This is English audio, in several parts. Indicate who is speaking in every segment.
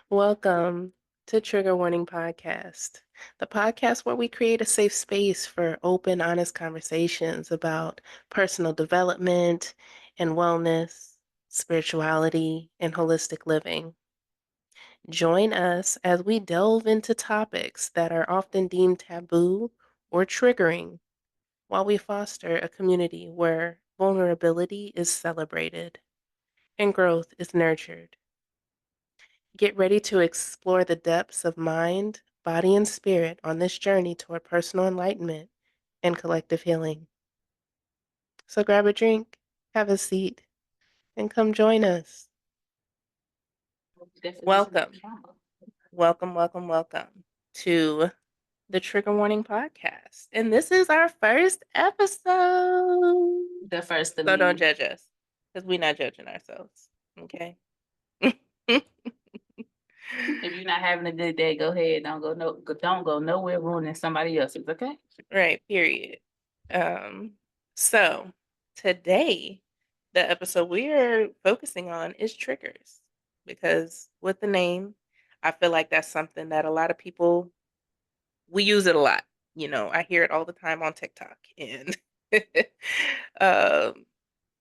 Speaker 1: Welcome to Trigger Warning Podcast, the podcast where we create a safe space for open, honest conversations about personal development and wellness, spirituality, and holistic living. Join us as we delve into topics that are often deemed taboo or triggering while we foster a community where vulnerability is celebrated and growth is nurtured. Get ready to explore the depths of mind, body, and spirit on this journey toward personal enlightenment and collective healing. So grab a drink, have a seat, and come join us. Welcome, welcome to the Trigger Warning Podcast. And this is our first episode.
Speaker 2: The first of
Speaker 1: So don't
Speaker 2: many.
Speaker 1: judge us, because we're not judging ourselves, okay?
Speaker 2: If you're not having a good day, go ahead. Don't go nowhere ruining somebody else's, okay?
Speaker 1: Right, period. So today, the episode we are focusing on is triggers because with the name, I feel like that's something that a lot of people we use it a lot. I hear it all the time on TikTok and um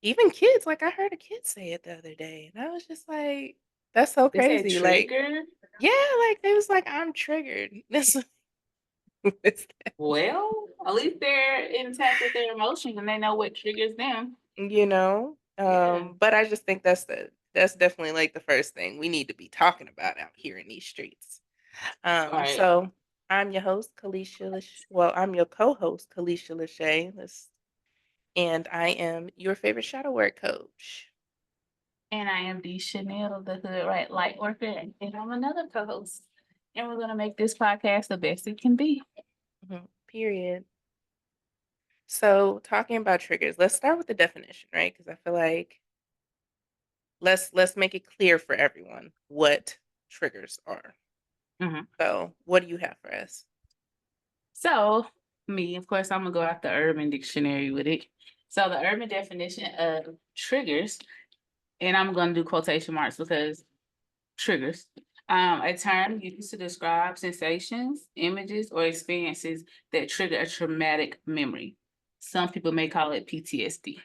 Speaker 1: even kids, like I heard a kid say it the other day, and I was just like, that's so
Speaker 2: They said
Speaker 1: crazy. Like,
Speaker 2: trigger.
Speaker 1: yeah, like they was like, I'm triggered. This
Speaker 2: Well, at least they're intact with their emotions and they know what triggers them. Yeah.
Speaker 1: But I just think that's definitely like the first thing we need to be talking about out here in these streets.
Speaker 2: Right.
Speaker 1: So I'm your host, I'm your co-host, Keleisha Lashaye, and I am your favorite shadow work coach.
Speaker 2: And I am the Chanel of the Hood Right Light Worker, and I'm another co-host. And we're gonna make this podcast the best it can be.
Speaker 1: Period. So talking about triggers, let's start with the definition, right? Because I feel like let's make it clear for everyone what triggers are. So what do you have for us?
Speaker 2: So, me, of course, I'm gonna go out the Urban Dictionary with it. So, the Urban definition of triggers, and I'm gonna do quotation marks because triggers, a term used to describe sensations, images, or experiences that trigger a traumatic memory. Some people may call it PTSD.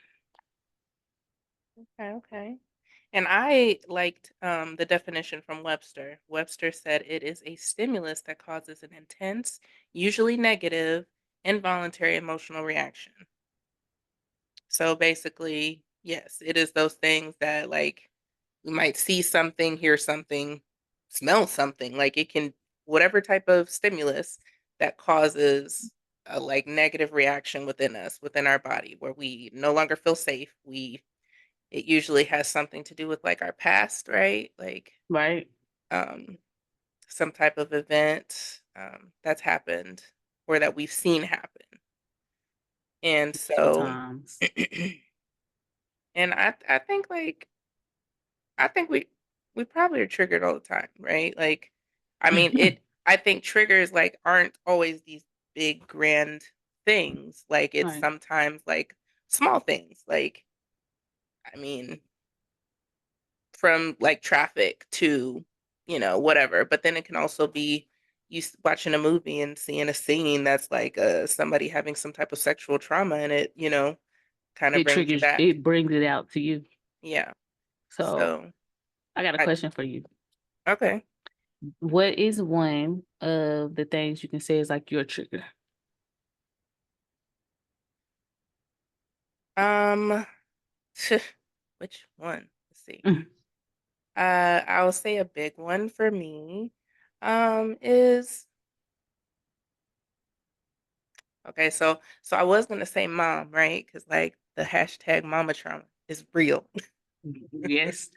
Speaker 1: Okay. And I liked the definition from Webster. Webster said it is a stimulus that causes an intense, usually negative, involuntary emotional reaction. So basically, yes, it is those things that like you might see something, hear something, smell something. Like it can, whatever type of stimulus that causes a like negative reaction within us, within our body, where we no longer feel safe. It usually has something to do with like our past, right? Like
Speaker 2: Right.
Speaker 1: um, some type of event that's happened or that we've seen happen. And so,
Speaker 2: Sometimes.
Speaker 1: and I think like I think we probably are triggered all the time, right? Like, I mean, I think triggers like aren't always these big grand things. Like it's
Speaker 2: Right.
Speaker 1: sometimes like small things. Like, I mean, from like traffic to, whatever. But then it can also be watching a movie and seeing a scene that's like somebody having some type of sexual trauma and it, kind of
Speaker 2: It
Speaker 1: brings you
Speaker 2: triggers,
Speaker 1: back.
Speaker 2: it brings it out to you.
Speaker 1: Yeah.
Speaker 2: So,
Speaker 1: So,
Speaker 2: I got a
Speaker 1: I
Speaker 2: question for you.
Speaker 1: okay.
Speaker 2: What is one of the things you can say is like your trigger?
Speaker 1: Um, which one? Let's see.
Speaker 2: Mm.
Speaker 1: I will say a big one for me, is okay. So I was gonna say mom, right? Because like the hashtag mama trauma is real.
Speaker 2: Yes.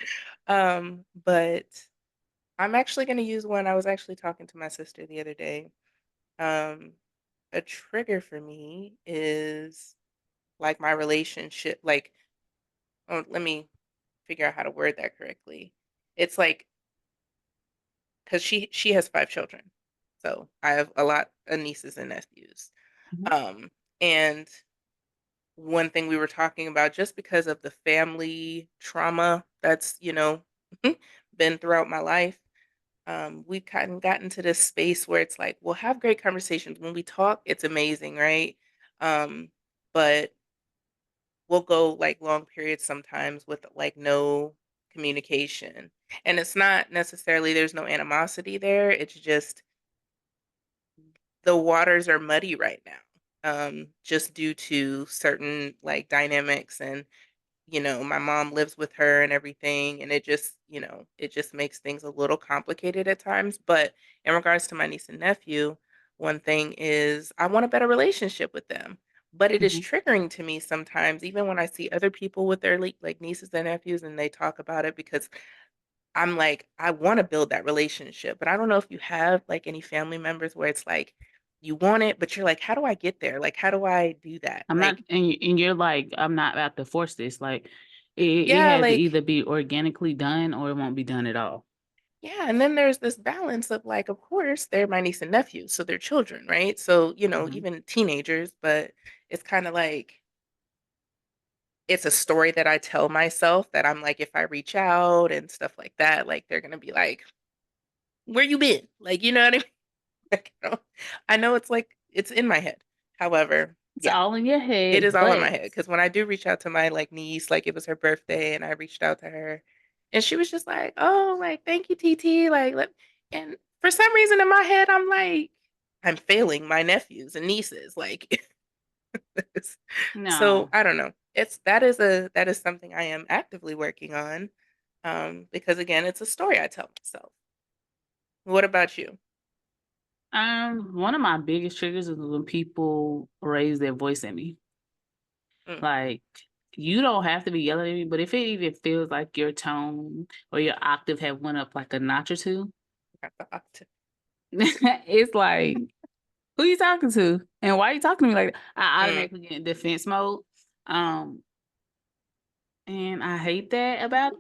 Speaker 1: But I'm actually gonna use one. I was actually talking to my sister the other day. Um, a trigger for me is like my relationship. Like, oh, let me figure out how to word that correctly. It's like because she has 5 children, so I have a lot of nieces and nephews.
Speaker 2: Mhm.
Speaker 1: And one thing we were talking about, just because of the family trauma that's been throughout my life, we've kind of gotten to this space where it's like we'll have great conversations. When we talk, it's amazing, right? Um, but we'll go like long periods sometimes with like no communication. And it's not necessarily there's no animosity there. It's just the waters are muddy right now. Just due to certain like dynamics and my mom lives with her and everything, and it just, it just makes things a little complicated at times. But in regards to my niece and nephew, one thing is I want a better relationship with them. But it is
Speaker 2: Mhm.
Speaker 1: triggering to me sometimes, even when I see other people with their like nieces and nephews and they talk about it, because I'm like, I want to build that relationship. But I don't know if you have like any family members where it's like you want it, but you're like, how do I get there? Like, how do I do that?
Speaker 2: I'm not,
Speaker 1: Like,
Speaker 2: and you're like, I'm not about to force this. Like, it
Speaker 1: yeah,
Speaker 2: has to
Speaker 1: like
Speaker 2: either be organically done or it won't be done at all.
Speaker 1: yeah, and then there's this balance of like, of course, they're my niece and nephew, so they're children, right? So,
Speaker 2: Mhm.
Speaker 1: even teenagers, but it's kind of like it's a story that I tell myself that I'm like, if I reach out and stuff like that, like they're gonna be like, where you been? Like, you know what I mean? Like, I know it's like it's in my head. However,
Speaker 2: It's
Speaker 1: yeah,
Speaker 2: all in your
Speaker 1: it
Speaker 2: head,
Speaker 1: is all in
Speaker 2: but
Speaker 1: my head because when I do reach out to my like niece, like it was her birthday and I reached out to her and she was just like, "Oh, like thank you, TT." Like, and for some reason in my head, I'm like, I'm failing my nephews and nieces. Like, so
Speaker 2: no.
Speaker 1: I don't know. That is something I am actively working on, because again, it's a story I tell myself. What about you?
Speaker 2: One of my biggest triggers is when people raise their voice at me.
Speaker 1: Mm,
Speaker 2: Like, you don't have to be yelling at me, but if it even feels like your tone or your octave have went up like a notch or two,
Speaker 1: got the octave.
Speaker 2: it's like, who you talking to? And why you talking to me like that? I
Speaker 1: Mm,
Speaker 2: automatically get in defense mode. Um, and I hate that about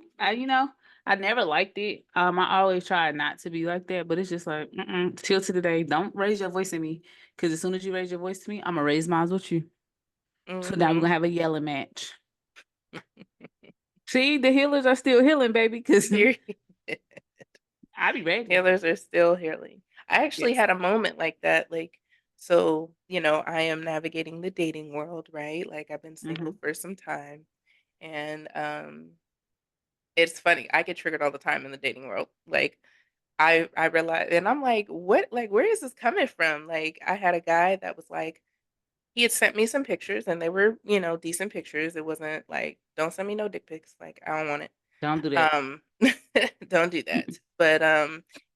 Speaker 2: I never liked it. I always try not to be like that, but it's just like, till to the day, don't raise your voice at me. Cause as soon as you raise your voice to me, I'm gonna raise mine with you. So now we're
Speaker 1: mm-hmm.
Speaker 2: gonna have a yelling match. See, the healers are still healing, baby, because
Speaker 1: Period.
Speaker 2: I be ready.
Speaker 1: Healers are still healing. I actually
Speaker 2: Yes.
Speaker 1: had a moment like that. Like, so, I am navigating the dating world, right? Like, I've been single
Speaker 2: Hmm.
Speaker 1: for some time. And it's funny, I get triggered all the time in the dating world. Like, I realize, and I'm like, what, like, where is this coming from? Like, I had a guy that was like, he had sent me some pictures and they were, decent pictures. It wasn't like, don't send me no dick pics. Like, I don't want it.
Speaker 2: Don't do that.
Speaker 1: Um, don't do that. But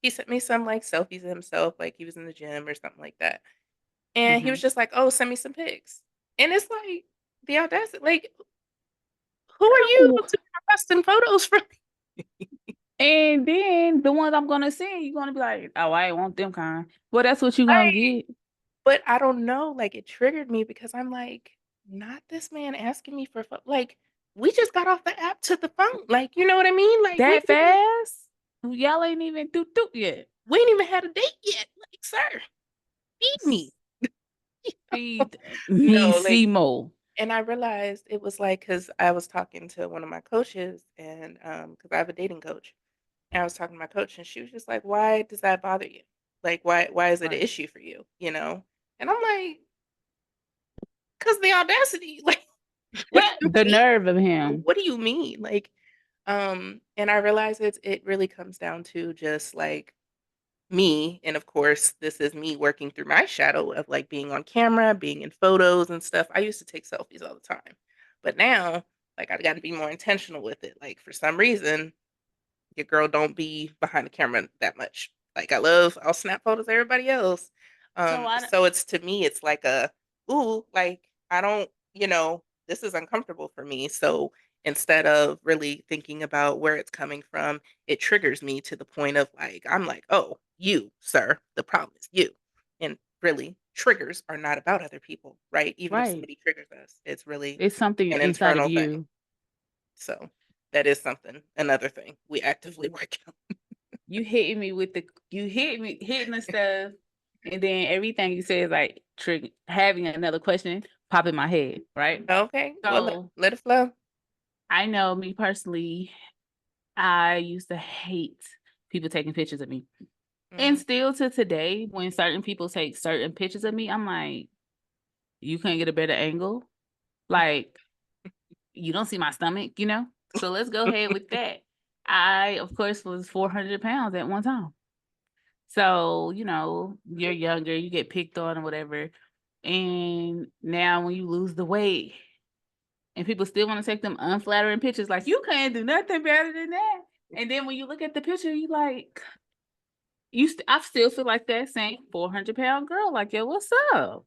Speaker 1: he sent me some like selfies of himself, like he was in the gym or something like that. And he
Speaker 2: Hmm.
Speaker 1: was just like, "Oh, send me some pics." And it's like the audacity, like, who are you
Speaker 2: No.
Speaker 1: to be requesting photos from me?
Speaker 2: And then the ones I'm gonna send, you're gonna be like, oh, I ain't want them kind. Well, that's what you're gonna
Speaker 1: Right.
Speaker 2: get.
Speaker 1: But I don't know, like it triggered me because I'm like, not this man asking me for like we just got off the app to the phone. Like, you know what I mean? Like
Speaker 2: That fast? Y'all ain't even do yet.
Speaker 1: we ain't even had a date yet. Like, sir, feed me.
Speaker 2: Feed me
Speaker 1: No, like,
Speaker 2: Simo.
Speaker 1: and I realized it was like because I was talking to one of my coaches, and because I have a dating coach, and I was talking to my coach, and she was just like, "Why does that bother you? Like, why is it an
Speaker 2: Right.
Speaker 1: issue for you? You know?" And I'm like, "Cause the audacity! Like, what do you
Speaker 2: The
Speaker 1: mean?
Speaker 2: nerve of him.
Speaker 1: What do you mean? Like, and I realized it really comes down to just like me, and of course, this is me working through my shadow of, like, being on camera, being in photos and stuff. I used to take selfies all the time, but now, like, I gotta be more intentional with it. Like, for some reason, your girl don't be behind the camera that much. Like, I'll snap photos of everybody else.
Speaker 2: So I
Speaker 1: So it's to me, it's like a, ooh, like, I don't, this is uncomfortable for me. So instead of really thinking about where it's coming from, it triggers me to the point of like, I'm like, oh, you, sir, the problem is you. And really, triggers are not about other people, right? Even if
Speaker 2: right.
Speaker 1: somebody triggers us, it's really
Speaker 2: It's something
Speaker 1: an
Speaker 2: inside of
Speaker 1: internal thing.
Speaker 2: you.
Speaker 1: So that is something, another thing we actively work on.
Speaker 2: You hit me hitting the stuff, and then everything you say is like trigger having another question pop in my head, right?
Speaker 1: Okay, well,
Speaker 2: So
Speaker 1: let it flow.
Speaker 2: I know me personally, I used to hate people taking pictures of me. And
Speaker 1: Mhm.
Speaker 2: still to today, when certain people take certain pictures of me, I'm like, you couldn't get a better angle. Like, you don't see my stomach, you know? So let's go ahead with that. I, of course, was 400 pounds at one time. So, you know, you're younger, you get picked on or whatever. And now when you lose the weight and people still want to take them unflattering pictures, like you can't do nothing better than that. And then when you look at the picture, you like, I still feel like that same 400-pound girl. Like, yo, what's up?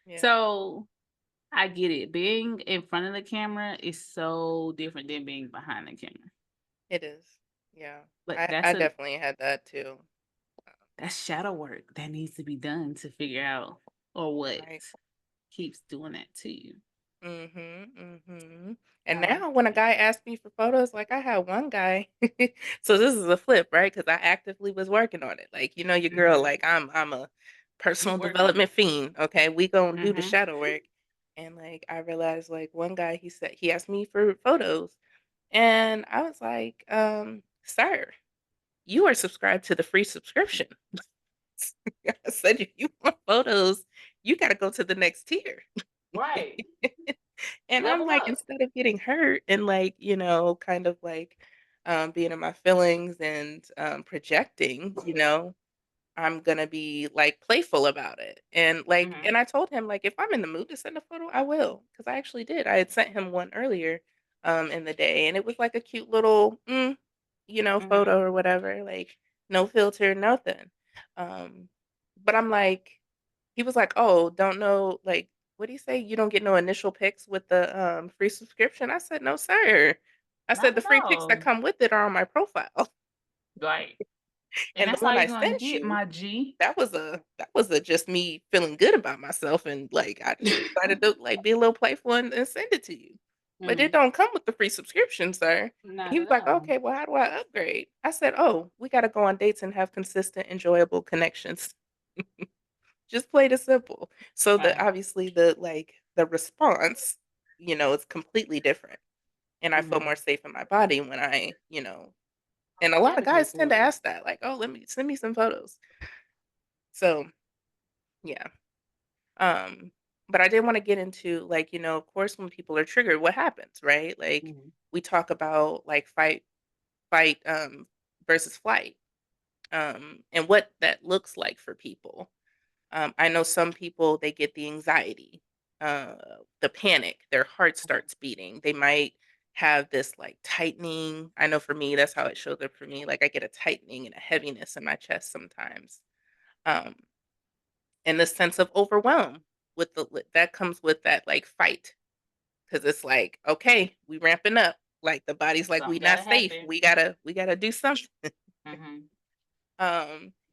Speaker 1: Yeah,
Speaker 2: So I get it. Being in front of the camera is so different than being behind the camera.
Speaker 1: it is. Yeah.
Speaker 2: But
Speaker 1: I definitely had that too.
Speaker 2: that's shadow work that needs to be done to figure out or what
Speaker 1: Right.
Speaker 2: keeps doing that to you.
Speaker 1: Mhm, mhm. And
Speaker 2: So
Speaker 1: now when a guy asks me for photos, like I had one guy, so this is a flip, right? Because I actively was working on it. Like, you know, your girl,
Speaker 2: mhm,
Speaker 1: like I'm a
Speaker 2: you
Speaker 1: personal
Speaker 2: work on it.
Speaker 1: development fiend. Okay, we gonna do the
Speaker 2: Mhm.
Speaker 1: shadow work. And like I realized, like one guy, he said he asked me for photos, and I was like, sir, you are subscribed to the free subscription. I said, if you want photos, you got to go to the next tier.
Speaker 2: Right.
Speaker 1: And I'm
Speaker 2: Level
Speaker 1: like,
Speaker 2: up.
Speaker 1: instead of getting hurt and like, you know, kind of like being in my feelings and projecting, you know, I'm gonna be like playful about it. And like,
Speaker 2: Mhm.
Speaker 1: and I told him, like, if I'm in the mood to send a photo, I will. Cause I actually did. I had sent him one earlier in the day, and it was like a cute little you know,
Speaker 2: Mhm.
Speaker 1: photo or whatever, like no filter, nothing. Um, but I'm like, he was like, "Oh, don't know, like, what do you say? You don't get no initial pics with the, free subscription?" I said, "No, sir." I
Speaker 2: I
Speaker 1: said, "The free pics that
Speaker 2: know.
Speaker 1: come with it are on my profile,
Speaker 2: Right. And
Speaker 1: and the
Speaker 2: that's
Speaker 1: one
Speaker 2: all
Speaker 1: I
Speaker 2: you're gonna
Speaker 1: sent
Speaker 2: get,
Speaker 1: you,
Speaker 2: my G.
Speaker 1: that was a just me feeling good about myself, and, like, I just decided to, like, be a little playful and send it to you. But it
Speaker 2: Mhm.
Speaker 1: don't come with the free subscription, sir."
Speaker 2: Not
Speaker 1: He
Speaker 2: at
Speaker 1: was like,
Speaker 2: all.
Speaker 1: "Okay, well, how do I upgrade?" I said, "Oh, we gotta go on dates and have consistent, enjoyable connections." Just plain and simple. So the
Speaker 2: Right.
Speaker 1: obviously the response, you know, is completely different. And I feel
Speaker 2: Mhm.
Speaker 1: more safe in my body when I, you know, and a lot of
Speaker 2: Advocate
Speaker 1: guys tend to
Speaker 2: for it.
Speaker 1: ask that, like, "Oh, let me send me some photos." So, yeah. Um, but I did want to get into like, you know, of course when people are triggered, what happens, right? Like
Speaker 2: Mhm.
Speaker 1: we talk about like fight versus flight. And what that looks like for people. I know some people, they get the anxiety, uh, the panic, their heart
Speaker 2: Mhm.
Speaker 1: starts beating. They might have this like tightening. I know for me, that's how it shows up for me. Like I get a tightening and a heaviness in my chest sometimes. Um, and this sense of overwhelm that comes with that like fight. Cause it's like, okay, we ramping up. Like the body's like, we
Speaker 2: Something
Speaker 1: not
Speaker 2: gotta
Speaker 1: safe.
Speaker 2: happen.
Speaker 1: We gotta do something.
Speaker 2: Mhm.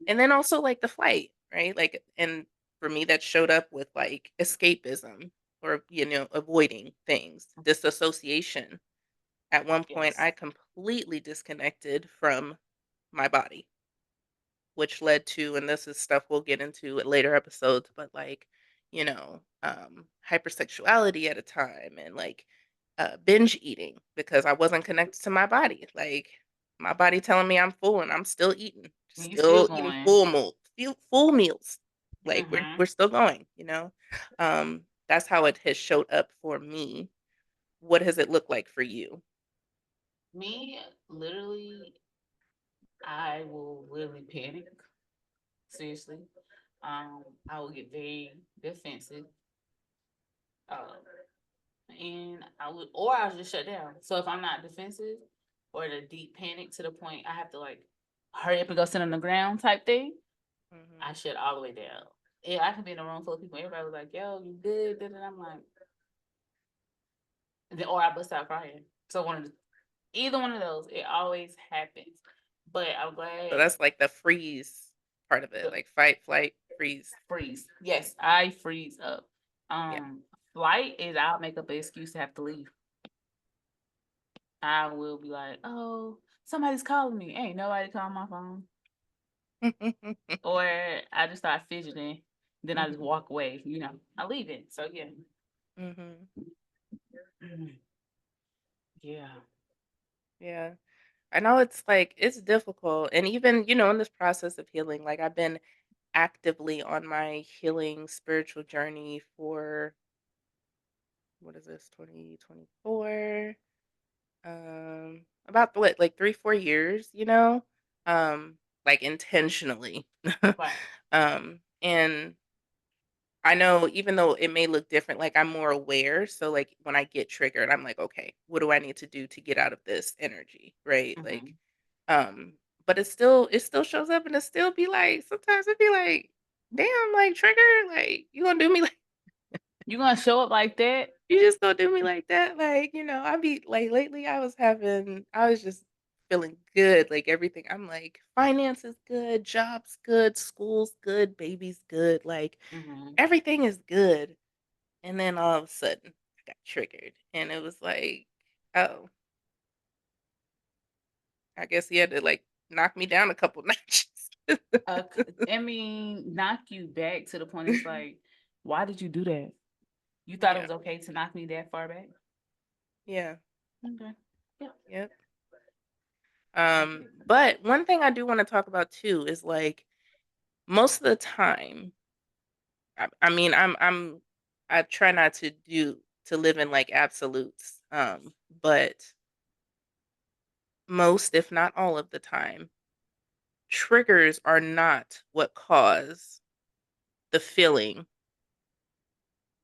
Speaker 1: And then also like the flight, right? Like, and for me, that showed up with like escapism or, you know, avoiding things, disassociation. At one point,
Speaker 2: Yes.
Speaker 1: I completely disconnected from my body, which led to, and this is stuff we'll get into in later episodes, but like, you know, hypersexuality at a time and like binge eating because I wasn't connected to my body. Like my body telling me I'm full and I'm
Speaker 2: And you still
Speaker 1: still eating
Speaker 2: going.
Speaker 1: full meals. Like we're
Speaker 2: Mhm.
Speaker 1: still going, you know. That's how it has showed up for me. What has it looked like for you?
Speaker 2: Me, literally, I will literally panic. Seriously. I will get very defensive. Um, and I would, or I'll just shut down. So if I'm not defensive or in a deep panic to the point I have to like hurry up and go sit on the ground type thing, I
Speaker 1: Hmm.
Speaker 2: shut all the way down. Yeah, I can be in a room full of people. Everybody was like, "Yo, you good?" And I'm like, or I bust out crying. So either one of those, it always happens. But I'm
Speaker 1: So
Speaker 2: glad
Speaker 1: that's like the freeze part of it,
Speaker 2: the
Speaker 1: like fight, flight, freeze.
Speaker 2: freeze. Yes, I freeze up.
Speaker 1: Yeah.
Speaker 2: Flight is I'll make up an excuse to have to leave. I will be like, oh, somebody's calling me. Ain't nobody calling my phone. Or I just start fidgeting. Then I just
Speaker 1: Hmm.
Speaker 2: walk away. I leave it. So yeah.
Speaker 1: Hmm.
Speaker 2: Yeah.
Speaker 1: Yeah. I know it's like it's difficult. And even, in this process of healing, like I've been actively on my healing spiritual journey for what is this, 2024? About what, like 3, 4 years. Like intentionally.
Speaker 2: Right.
Speaker 1: And I know even though it may look different, like I'm more aware. So like when I get triggered, I'm like, okay, what do I need to do to get out of this energy? Right. Like,
Speaker 2: Hmm.
Speaker 1: um, but it still shows up and it still be like, sometimes it'd be like, damn, like trigger, like you gonna do me like
Speaker 2: You gonna show up like that?
Speaker 1: you just gonna do me like that. Like, I be like lately I was just feeling good, like everything. I'm like, finance is good, jobs good, school's good, baby's good, like
Speaker 2: Hmm.
Speaker 1: everything is good. And then all of a sudden, I got triggered, and it was like, "Oh, I guess he had to, like, knock me down a couple notches."
Speaker 2: I mean, knock you back to the point. It's like, why did you do that? You thought it
Speaker 1: Yeah,
Speaker 2: was okay to knock me that far back?
Speaker 1: yeah,
Speaker 2: Okay. Yeah.
Speaker 1: yep.
Speaker 2: I get it.
Speaker 1: But one thing I do wanna talk about too is, like, most of the time, I mean, I try not to live in, like, absolutes, but most, if not all of the time, triggers are not what cause the feeling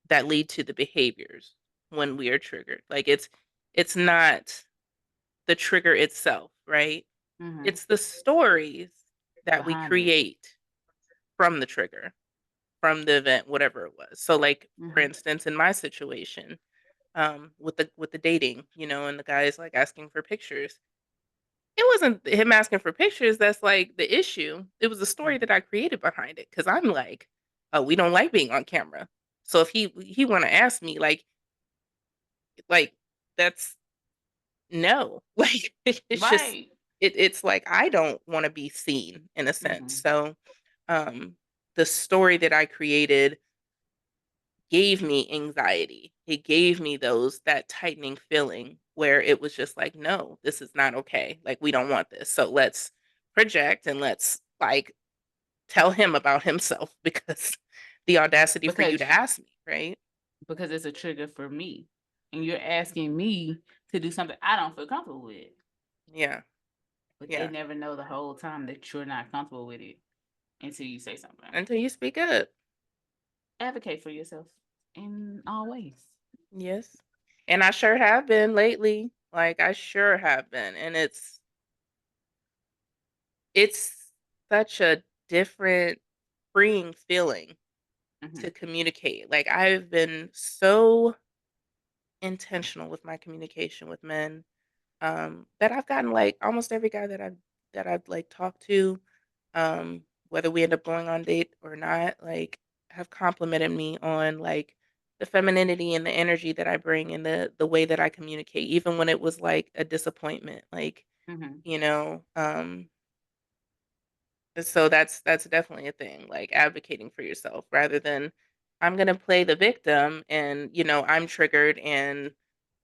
Speaker 1: that lead to the behaviors when we are triggered. Like it's not the trigger itself, right?
Speaker 2: Hmm.
Speaker 1: It's the stories that we
Speaker 2: Behind it.
Speaker 1: create from the trigger, from the event, whatever it was. So like for
Speaker 2: Hmm.
Speaker 1: instance, in my situation, with the dating, and the guy's like asking for pictures. It wasn't him asking for pictures that's like the issue. It was the story that I created behind it. Cause I'm like, oh, we don't like being on camera. So if he wanna ask me like that's no. Like it's just
Speaker 2: Right.
Speaker 1: it's like I don't want to be seen in a sense.
Speaker 2: Hmm.
Speaker 1: So um the story that I created gave me anxiety. It gave me that tightening feeling where it was just like, no, this is not okay. Like we don't want this. So let's project and let's like tell him about himself because the audacity for you
Speaker 2: Because
Speaker 1: to ask me, right?
Speaker 2: because it's a trigger for me, and you're asking me to do something I don't feel comfortable with.
Speaker 1: Yeah.
Speaker 2: But they
Speaker 1: Yeah.
Speaker 2: never know the whole time that you're not comfortable with it until you say something.
Speaker 1: Until you speak up.
Speaker 2: Advocate for yourself in all ways.
Speaker 1: Yes. And I sure have been lately. Like I sure have been. And it's such a different freeing feeling
Speaker 2: Hmm.
Speaker 1: to communicate. Like I've been so intentional with my communication with men, that I've gotten like almost every guy that I've like talked to, whether we end up going on date or not, like have complimented me on like the femininity and the energy that I bring and the way that I communicate, even when it was like a disappointment. Like,
Speaker 2: Hmm.
Speaker 1: you know, um, so that's definitely a thing, like advocating for yourself rather than I'm gonna play the victim and I'm triggered and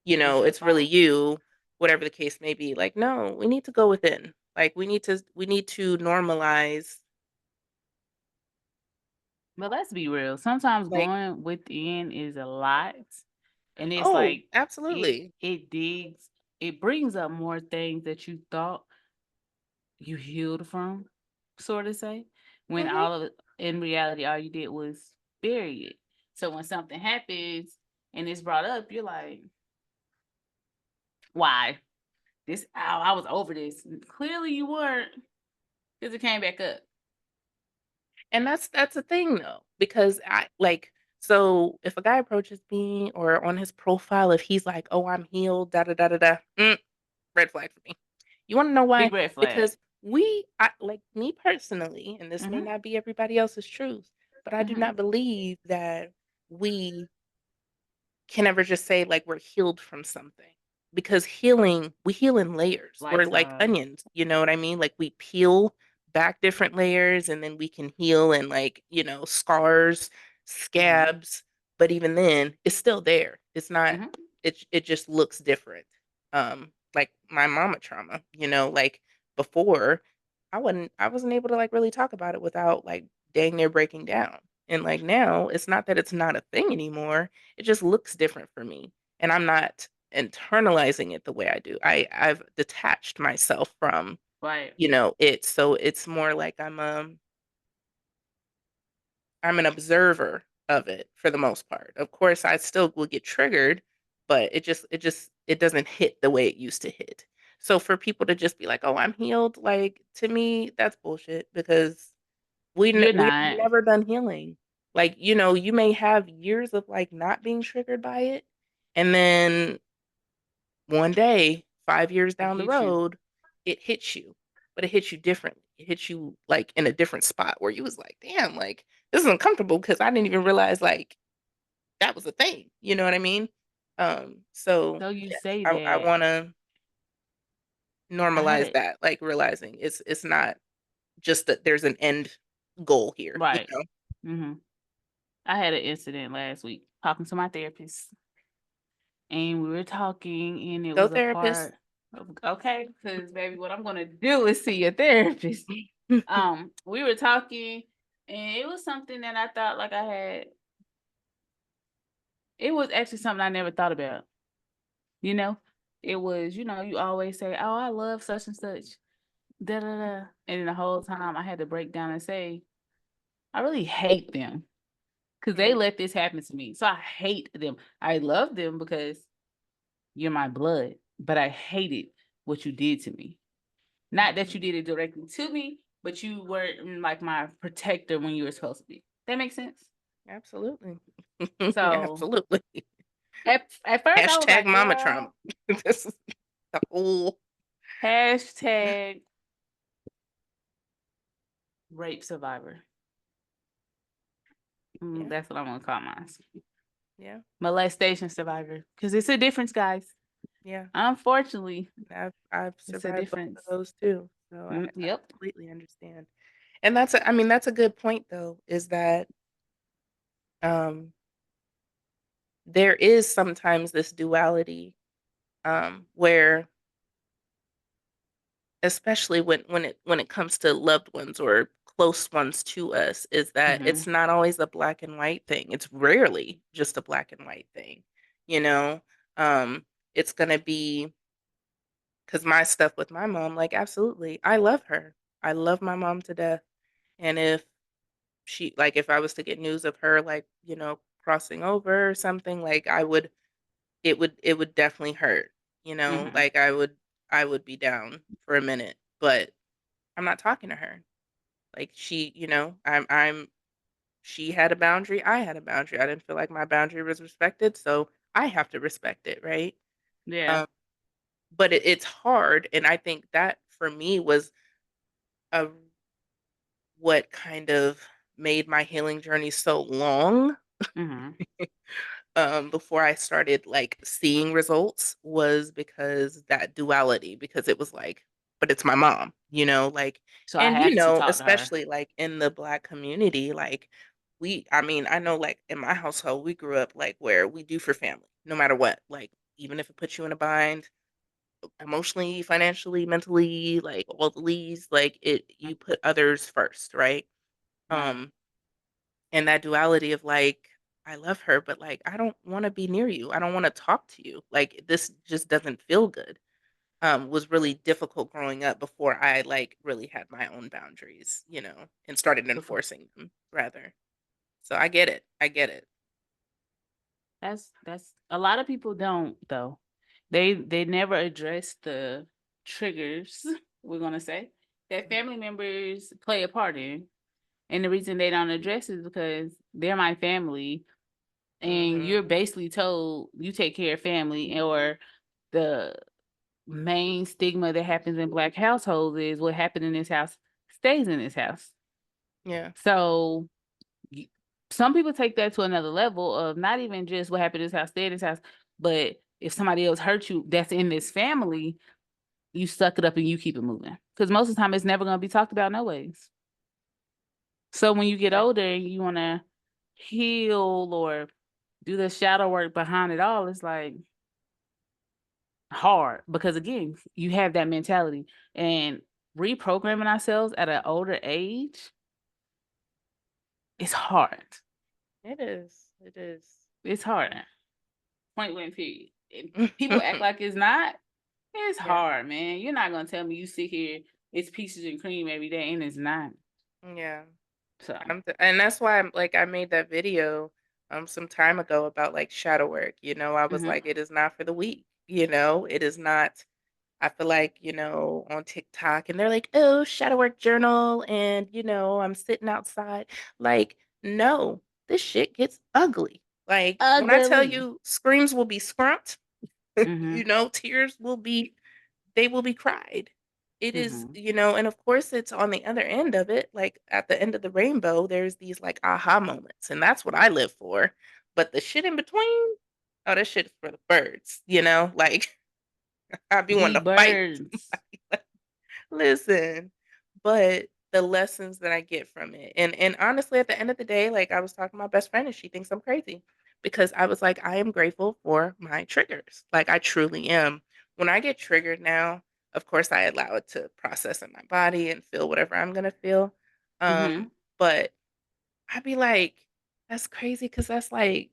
Speaker 2: It's your
Speaker 1: it's really
Speaker 2: fault.
Speaker 1: you, whatever the case may be. Like, no, we need to go within. Like we need to normalize
Speaker 2: But let's be real. Sometimes
Speaker 1: like,
Speaker 2: going within is a lot. And it's
Speaker 1: oh,
Speaker 2: like it
Speaker 1: absolutely.
Speaker 2: it digs, it brings up more things that you thought you healed from, sort of say, when
Speaker 1: Mhm.
Speaker 2: all of it in reality all you did was bury it. So when something happens and it's brought up, you're like, why? This I was over this. Clearly you weren't, because it came back up.
Speaker 1: And that's a thing though, because I like so if a guy approaches me or on his profile, if he's like, "Oh, I'm healed," da da da da da, red flag for me. You want to know
Speaker 2: Big
Speaker 1: why?
Speaker 2: red flag.
Speaker 1: Because like me personally, and this may
Speaker 2: Mm-hmm.
Speaker 1: not be everybody else's truth, but I do
Speaker 2: Mm-hmm.
Speaker 1: not believe that we can ever just say like we're healed from something because we heal in layers. We're like
Speaker 2: Lifestyle.
Speaker 1: onions, you know what I mean? Like we peel back different layers and then we can heal and like, scars,
Speaker 2: Mm-hmm.
Speaker 1: scabs, but even then it's still there. It's not
Speaker 2: Mm-hmm.
Speaker 1: it just looks different. Um like my mama trauma, like before I wasn't able to like really talk about it without like dang near breaking down. And like now it's not that it's not a thing anymore. It just looks different for me. And I'm not internalizing it the way I do. I've detached myself from,
Speaker 2: Right.
Speaker 1: it. So it's more like I'm an observer of it for the most part. Of course, I still will get triggered, but it doesn't hit the way it used to hit. So for people to just be like, "Oh, I'm healed," like to me, that's bullshit because
Speaker 2: You're
Speaker 1: we are
Speaker 2: not.
Speaker 1: never done healing. Like, you may have years of like not being triggered by it, and then one day, 5 years
Speaker 2: It
Speaker 1: down the
Speaker 2: hits you.
Speaker 1: road, it hits you, but it hits you differently. It hits you like in a different spot where you was like, damn, like this is uncomfortable because I didn't even realize like that was a thing. You know what I mean? So
Speaker 2: So you
Speaker 1: yes,
Speaker 2: say
Speaker 1: I
Speaker 2: that.
Speaker 1: want to
Speaker 2: I had
Speaker 1: normalize
Speaker 2: it.
Speaker 1: that, like realizing it's not just that there's an end goal here.
Speaker 2: Right. Hmm. I had an incident last week talking to my therapist, and we were talking, and it
Speaker 1: Go
Speaker 2: was a
Speaker 1: therapist.
Speaker 2: part of, okay, because baby, what I'm gonna do is see a therapist. We were talking, and it was something that I thought like I had. It was actually something I never thought about. You know, it was, you always say, "Oh, I love such and such," da da da, and then the whole time I had to break down and say, "I really hate them because they
Speaker 1: Yeah,
Speaker 2: let this happen to me. So I hate them. I love them because you're my blood, but I hated what you did to me. Not that you
Speaker 1: mhm,
Speaker 2: did it directly to me, but you weren't like my protector when you were supposed to be. That makes sense."
Speaker 1: absolutely.
Speaker 2: So
Speaker 1: Absolutely.
Speaker 2: at first I was
Speaker 1: Hashtag
Speaker 2: like,
Speaker 1: mama trauma.
Speaker 2: "Girl,
Speaker 1: This is the whole.
Speaker 2: hashtag rape survivor."
Speaker 1: Yeah,
Speaker 2: That's what I'm gonna call mine.
Speaker 1: yeah,
Speaker 2: Molestation survivor, because it's a difference, guys.
Speaker 1: yeah.
Speaker 2: Unfortunately,
Speaker 1: I've
Speaker 2: it's a
Speaker 1: survived both of
Speaker 2: difference.
Speaker 1: those too, so I
Speaker 2: Yep.
Speaker 1: completely understand. And I mean, that's a good point though, is that um there is sometimes this duality where especially when it comes to loved ones or close ones to us, is that
Speaker 2: Hmm.
Speaker 1: it's not always a black and white thing. It's rarely just a black and white thing, you know? Um it's gonna be because my stuff with my mom, like absolutely, I love her. I love my mom to death. And if I was to get news of her, like, crossing over or something, like it would definitely hurt,
Speaker 2: Hmm.
Speaker 1: like I would be down for a minute, but I'm not talking to her. Like she had a boundary, I had a boundary. I didn't feel like my boundary was respected, so I have to respect it, right?
Speaker 2: Yeah.
Speaker 1: Um, but it's hard, and I think that for me was a what kind of made my healing journey so long,
Speaker 2: Hmm.
Speaker 1: before I started like seeing results, was because that duality, because it was like, but it's my mom, like,
Speaker 2: So I
Speaker 1: and
Speaker 2: have to talk to her.
Speaker 1: especially like in the Black community, like I mean, I know like in my household, we grew up like where we do for family, no matter what, like even if it puts you in a bind, emotionally, financially, mentally, like all the leads, like you put others first, right?
Speaker 2: Right.
Speaker 1: Um, and that duality of like, I love her, but like, I don't want to be near you. I don't want to talk to you. Like, this just doesn't feel good. Was really difficult growing up before I like really had my own boundaries, and started
Speaker 2: Before.
Speaker 1: enforcing them rather. So I get it. I get it.
Speaker 2: That's a lot of people don't though. They never address the triggers, we're gonna say, that family members play a part in. And the reason they don't address it is because they're my family, and
Speaker 1: Mm-hmm.
Speaker 2: you're basically told you take care of family, or the main stigma that happens in black households is what happened in this house stays in this house.
Speaker 1: Yeah.
Speaker 2: So y- some people take that to another level of not even just what happened in this house, stay in this house, but if somebody else hurt you that's in this family, you suck it up and you keep it moving. Because most of the time it's never going to be talked about no ways. So when you get
Speaker 1: Yeah.
Speaker 2: older and you want to heal or do the shadow work behind it all, it's like, hard because again, you have that mentality and reprogramming ourselves at an older age is hard.
Speaker 1: It is. It is.
Speaker 2: It's hard. Point blank period. And people act like it's not. It's
Speaker 1: Yeah.
Speaker 2: hard, man. You're not gonna tell me you sit here, it's peaches and cream every day, and it's not.
Speaker 1: Yeah.
Speaker 2: So
Speaker 1: And that's why I'm like I made that video some time ago about like shadow work. I was
Speaker 2: mhm,
Speaker 1: like, it is not for the weak. It is not. I feel like, on TikTok and they're like, oh, shadow work journal, and I'm sitting outside. Like, no, this shit gets ugly. Like when I tell
Speaker 2: ugly.
Speaker 1: you screams will be scrumped,
Speaker 2: Mhm,
Speaker 1: tears they will be cried. It is,
Speaker 2: mhm.
Speaker 1: and of course it's on the other end of it, like at the end of the rainbow, there's these like aha moments, and that's what I live for. But the shit in between, oh, that shit is for the birds. Like I'd be wanting
Speaker 2: The
Speaker 1: to fight
Speaker 2: birds.
Speaker 1: somebody. Listen, but the lessons that I get from it, and honestly, at the end of the day, like I was talking to my best friend, and she thinks I'm crazy because I was like, I am grateful for my triggers. Like I truly am. When I get triggered now, of course, I allow it to process in my body and feel whatever I'm gonna feel.
Speaker 2: Mhm.
Speaker 1: But I'd be like, that's crazy because that's like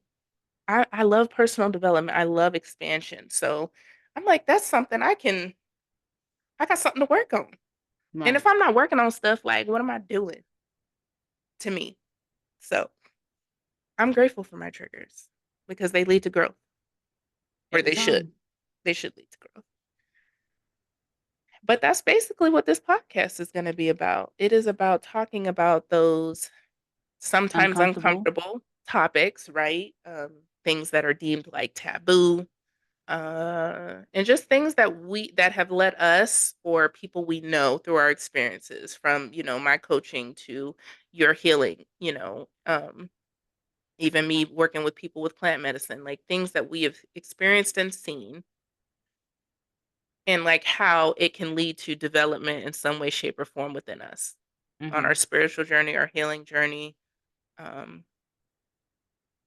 Speaker 1: I love personal development. I love expansion. So I'm like, that's something I got something to work on. And if
Speaker 2: Right.
Speaker 1: I'm not working on stuff, like, what am I doing to me? So I'm grateful for my triggers because they lead to growth, or
Speaker 2: Every
Speaker 1: they should.
Speaker 2: time.
Speaker 1: They should lead to growth. But that's basically what this podcast is going to be about. It is about talking about those sometimes
Speaker 2: Uncomfortable.
Speaker 1: uncomfortable topics, right? Things that are deemed like taboo, and just things that have led us or people we know through our experiences, from my coaching to your healing, even me working with people with plant medicine, like things that we have experienced and seen, and like how it can lead to development in some way, shape, or form within us on our
Speaker 2: Mhm.
Speaker 1: spiritual journey, our healing journey. um,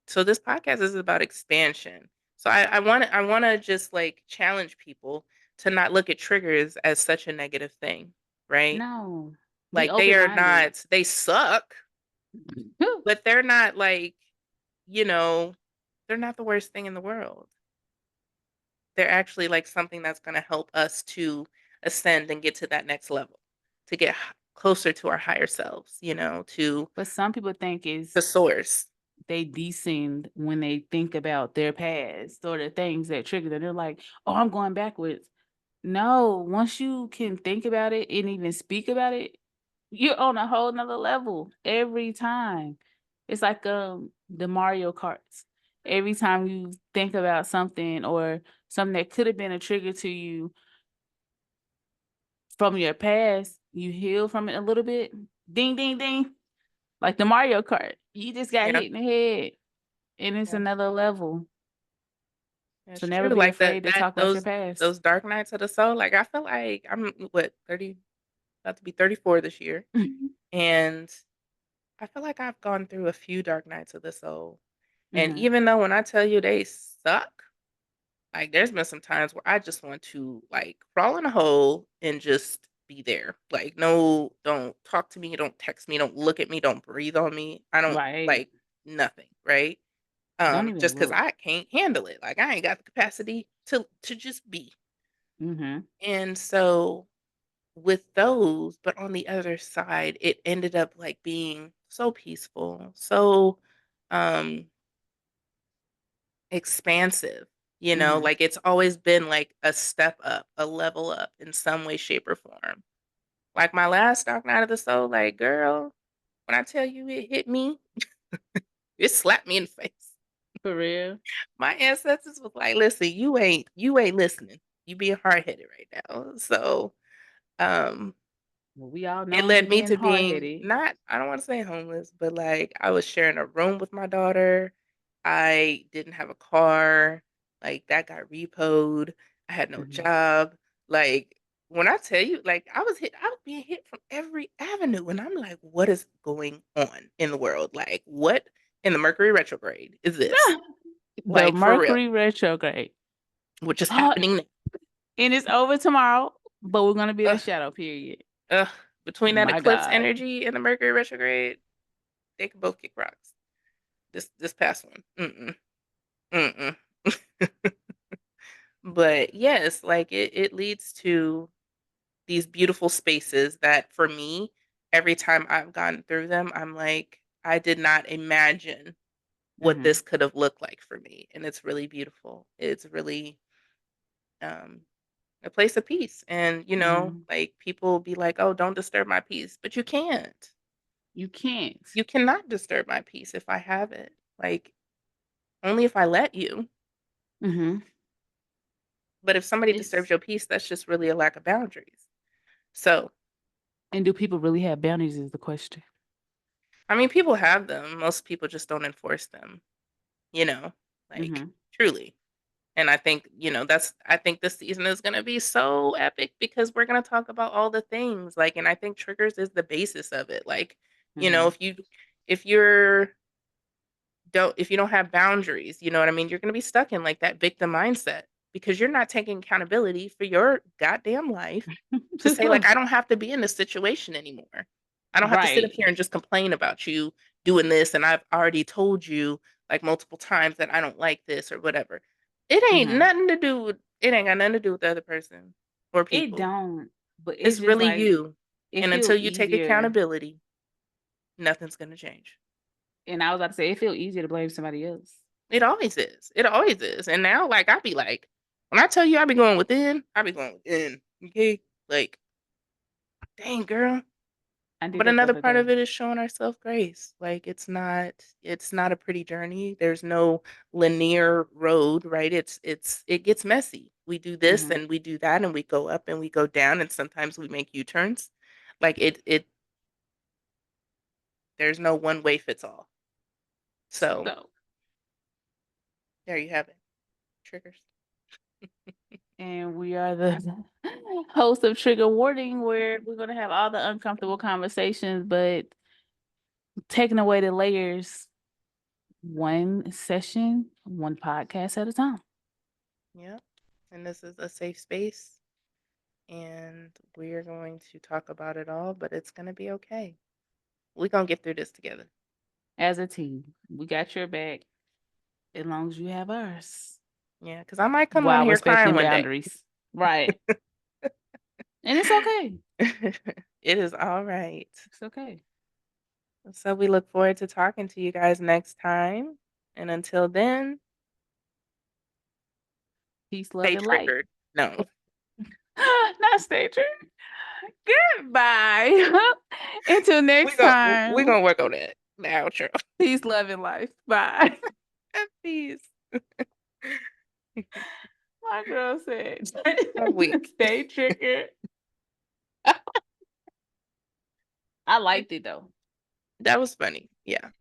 Speaker 1: so this podcast is about expansion. So I want to just like challenge people to not look at triggers as such a negative thing, right?
Speaker 2: No. Be
Speaker 1: Like they
Speaker 2: open
Speaker 1: are
Speaker 2: minded.
Speaker 1: not, they suck, but they're not like, you know, they're not the worst thing in the world. They're actually like something that's going to help us to ascend and get to that next level, to get closer to our higher selves, to
Speaker 2: But some people think
Speaker 1: the
Speaker 2: it's
Speaker 1: source.
Speaker 2: they descend when they think about their past or the things that trigger them. They're like, oh, I'm going backwards. No, once you can think about it and even speak about it, you're on a whole nother level every time. It's like the Mario Karts. Every time you think about something or something that could have been a trigger to you from your past, you heal from it a little bit. Ding ding ding. Like the Mario Kart. You just got
Speaker 1: Yeah.
Speaker 2: hit in the head and it's
Speaker 1: Yeah.
Speaker 2: another level.
Speaker 1: It's
Speaker 2: So never
Speaker 1: true.
Speaker 2: be
Speaker 1: Like that
Speaker 2: afraid to
Speaker 1: that
Speaker 2: talk about your
Speaker 1: those
Speaker 2: past.
Speaker 1: those dark nights of the soul. Like I feel like I'm what 30, about to be 34 this year, and I feel like I've gone through a few dark nights of the soul. And
Speaker 2: Mhm.
Speaker 1: even though when I tell you they suck, like there's been some times where I just want to like crawl in a hole and just be there. Like no, don't talk to me, don't text me, don't look at me, don't breathe on me. I don't
Speaker 2: Right.
Speaker 1: like nothing, right?
Speaker 2: Don't even
Speaker 1: Just because
Speaker 2: look.
Speaker 1: I can't handle it. Like I ain't got the capacity to just be.
Speaker 2: Mhm.
Speaker 1: And so with those, but on the other side, it ended up like being so peaceful, so um expansive,
Speaker 2: Mhm.
Speaker 1: like it's always been like a step up, a level up in some way, shape, or form. Like my last Dark Night of the Soul, like girl, when I tell you it hit me, it slapped me in the face.
Speaker 2: For real.
Speaker 1: My ancestors was like, listen, you ain't listening. You being hard headed right now. So um
Speaker 2: Well, we all
Speaker 1: it
Speaker 2: known for
Speaker 1: led me
Speaker 2: being
Speaker 1: to
Speaker 2: hard
Speaker 1: being
Speaker 2: headed.
Speaker 1: not, I don't want to say homeless, but like I was sharing a room with my daughter. I didn't have a car. Like that got repoed. I had no
Speaker 2: Mhm.
Speaker 1: job. Like when I tell you, like I was being hit from every avenue. And I'm like, what is going on in the world? Like, what in the Mercury retrograde is this?
Speaker 2: The
Speaker 1: Like for real.
Speaker 2: Mercury retrograde.
Speaker 1: What just
Speaker 2: Oh,
Speaker 1: happening now?
Speaker 2: And it's over tomorrow, but we're gonna be in a
Speaker 1: Ugh,
Speaker 2: shadow period.
Speaker 1: ugh. Between that
Speaker 2: My
Speaker 1: eclipse
Speaker 2: God.
Speaker 1: energy and the Mercury retrograde, they could both kick rocks. This past one. Mm-mm. Mm-mm. But yes, like it leads to these beautiful spaces that for me, every time I've gone through them, I'm like, I did not imagine what
Speaker 2: Mm-hmm.
Speaker 1: this could have looked like for me. And it's really beautiful. It's really um a place of peace. And
Speaker 2: Mm-hmm.
Speaker 1: like people be like, "Oh, don't disturb my peace." But you can't.
Speaker 2: You can't.
Speaker 1: You cannot disturb my peace if I have it. Like only if I let you.
Speaker 2: Mm-hmm.
Speaker 1: But if somebody disturbs
Speaker 2: It's
Speaker 1: your peace, that's just really a lack of boundaries. So,
Speaker 2: and do people really have boundaries is the question.
Speaker 1: I mean, people have them. Most people just don't enforce them, you know, like
Speaker 2: Mm-hmm.
Speaker 1: truly. And I think, I think this season is going to be so epic because we're going to talk about all the things. Like, and I think triggers is the basis of it. Like,
Speaker 2: Mm-hmm.
Speaker 1: if you're, if you don't have boundaries, you know what I mean? You're going to be stuck in like that victim mindset because you're not taking accountability for your goddamn life to say like I don't have to be in this situation anymore. I don't have to sit up
Speaker 2: Right.
Speaker 1: here and just complain about you doing this and I've already told you like multiple times that I don't like this or whatever.
Speaker 2: Mm-hmm.
Speaker 1: It ain't got nothing to do with the other person or
Speaker 2: It
Speaker 1: people.
Speaker 2: don't, but it's
Speaker 1: It's
Speaker 2: just
Speaker 1: really
Speaker 2: like
Speaker 1: you.
Speaker 2: it
Speaker 1: And
Speaker 2: feels
Speaker 1: until you take
Speaker 2: easier.
Speaker 1: accountability, nothing's going to change.
Speaker 2: And I was about to say it feels easier to blame somebody else.
Speaker 1: It always is. It always is. And now like I be like when I tell you I be going within, I be going within. Okay? Like, dang girl.
Speaker 2: I did
Speaker 1: But
Speaker 2: that the
Speaker 1: another
Speaker 2: other
Speaker 1: part
Speaker 2: day.
Speaker 1: of it is showing ourselves grace. Like it's not a pretty journey. There's no linear road, right? It gets messy. We do this
Speaker 2: Mm-hmm.
Speaker 1: and we do that and we go up and we go down and sometimes we make U-turns. Like there's no one way fits all. So,
Speaker 2: So,
Speaker 1: there you have it. Triggers.
Speaker 2: and we are the host of Trigger Warning, where we're going to have all the uncomfortable conversations, but taking away the layers one session, one podcast at a time.
Speaker 1: Yeah. And this is a safe space and we're going to talk about it all, but it's going to be okay. We're going to get through this together.
Speaker 2: As a team, we got your back as long as you have ours
Speaker 1: Yeah, because I might come on
Speaker 2: while
Speaker 1: here crying
Speaker 2: respecting
Speaker 1: one day.
Speaker 2: boundaries. Right. And it's okay.
Speaker 1: It is all right.
Speaker 2: It's okay.
Speaker 1: So we look forward to talking to you guys next time. And until then,
Speaker 2: Peace, love,
Speaker 1: stay
Speaker 2: and light.
Speaker 1: triggered. No,
Speaker 2: Not stay true. Goodbye. Until next
Speaker 1: we're
Speaker 2: time.
Speaker 1: gonna work on that. The outro.
Speaker 2: Peace, love, and life. Bye.
Speaker 1: Peace.
Speaker 2: My girl said,
Speaker 1: I'm weak.
Speaker 2: stay triggered. I liked it though.
Speaker 1: That was funny. Yeah.